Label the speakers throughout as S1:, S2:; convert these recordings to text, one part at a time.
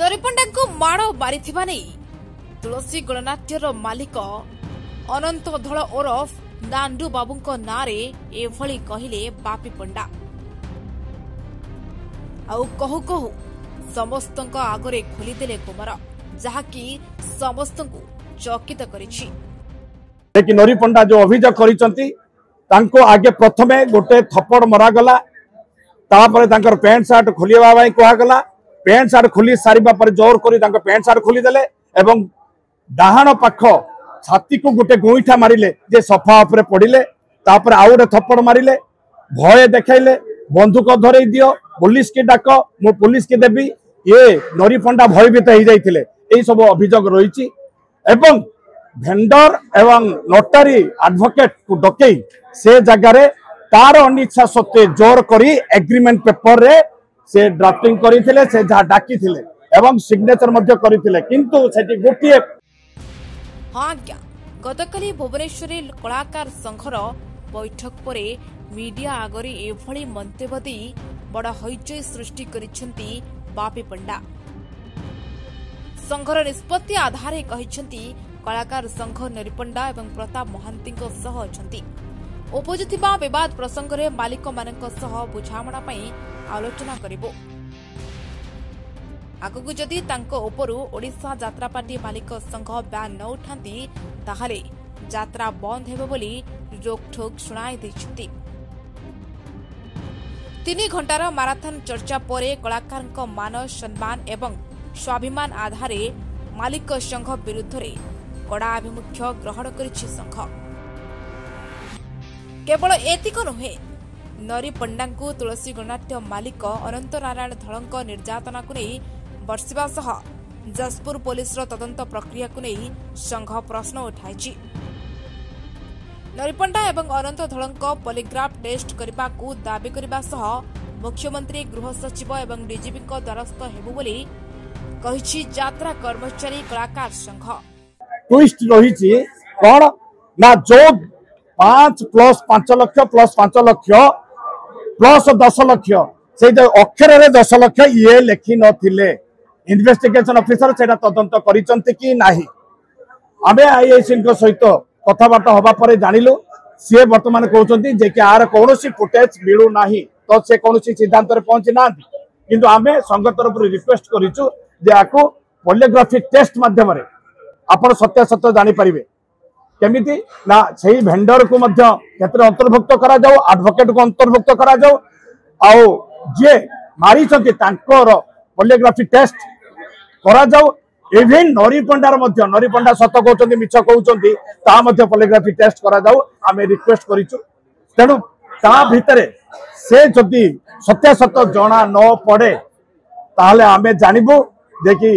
S1: नरिपंडा को माड़ मारी तुलसी गणनाट्यर मालिक अनंत धल ओरफ नांडू बाबू नारे एभली कहले बापी पंडा आउ कहू कहू समस्त आगरे खोलीदेले गुमर जहाँकि समस्त चकित करिछि।
S2: नरिपंडा जो अभियोग करिसंती तांको आगे प्रथमे गोटे थप्पड़ मरागला तापर तांकर पैंट सार्ट खोलिया भाई कहगला पैंट सार्ट खोली सारिबा पर जोर करी तांको पैंट सार्ट खोली देले एवं डाहाण पाख छाती को गोटे गोईठा मारिले जे सफा उपरे पड़िले तापर आउ गोटे थप्पड़ मारिले भय देखाइले बंदूक धरई दियो पुलिस के डाक मु पुलिस के देबी ये नरिपंडा भयभीत हो जाइतिले एई सब अभियोग रहिछि एवं भेंडर एवं नोटारी एडवोकेट को डकई से जगार तार अनिच्छा सत्वे जोर करी एग्रीमेंट पेपर रे से ड्राफ्टिंग करिथिले से जहा डाकिथिले एवं सिग्नेचर मध्य करिथिले किंतु सेठी गोटिए
S1: हां क्या गतकाली भुवनेश्वर कलाकार संघर बैठक परे मीडिया आगरी एभली मंतव्य दी बड़ा हईचई सृष्टि करिसेंती बापी पंडा संघर निष्पत्ति आधारे कहिसेंती कलाकार संघ नरिपंडा एवं प्रताप महांती सह अछंती उपजुथिबा विवाद प्रसंग रे मालिक मानक सह बुझामणा पई आलोचना करिबो आगकु जदि तांको उपरु ओडिशा यात्रा पार्टी मालिक संघ ब्यान न उठांती ताहाले यात्रा बंद हेबो बोली रोकठोक सुनाई दैछंती। 3 घंटार माराथन चर्चा परे कलाकारक मान सम्मान एवं स्वाभिमान आधारे मालिक संघ विरुद्ध रे कड़ा आभिमुख्य ग्रहण करिछि संघ। केवल एतिक नुहे नरिपंडा को तुलसी गणनाट्य मालिक अनंत नारायण धलंक निर्यातना को नहीं बर्षिबा सह जसपुर पुलिस तदंत प्रक्रिया को नहीं संघ प्रश्न उठाई। नरिपंडा एवं अनंत धलंक पॉलीग्राफ टेस्ट करने को दाबी करने सह मुख्यमंत्री गृह सचिव एवं डीजीपी द्वारस्थ हेबु बोली कहिछि यात्रा कर्मचारी कलाकार संघ।
S2: ट्विस्ट रही कौन ना जो 5 + 5 लाख + 5 लाख + 10 लाख से अक्षर रे 10 लाख ये लिखि नथिले इन्वेस्टिगेशन ऑफिसर सेटा तदंत करिसंती कि नाही आमे आईआईसी सहित कथबार्ता हवा पर जानिलु सी वर्तमान कहउचंती जे कि आर कोनोसी फुटेज मिलु नाही तो से कोनोसी सिद्धांत रे पहुंची नांती किंतु आमे संघ तरफ रिक्वेस्ट करिचु जे आको पॉलीग्राफिक टेस्ट माध्यम रे आपण सत्य जानि परिबे केमिति ना सही भेंडर को मध्य क्षेत्र अंतर्भुक्त करा जाओ एडवोकेट को अंतर्भुक्त करा जाओ आउ जे मारी छथि तांकर पॉलीग्राफी टेस्ट करा जाओ इवन नरिपंडा सत कहउचंती मिछ कहउचंती ता मध्य पॉलीग्राफी टेस्ट करा जाओ आमे रिक्वेस्ट करिचु तेनु ता भितरे से जदि सत्य जना न पड़े ताहले आमे जानिबो जे कि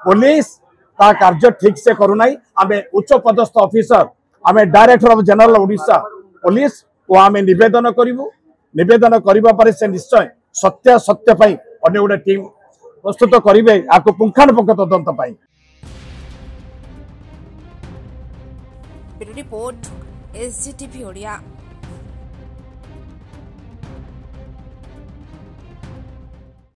S2: पुलिस ता कार्य ठीक से करू नाही आमे उच्च पदस्थ ऑफिसर आमे director of general Odisha police को आमे निवेदन करिवु निवेदन करिबा पर से निश्चय सत्य पई अन्य गोटे टीम प्रस्तुत करिवे आको पुंखानुपुंख तदंत पई।
S1: रिपोर्ट एसजीटीवी ओडिया।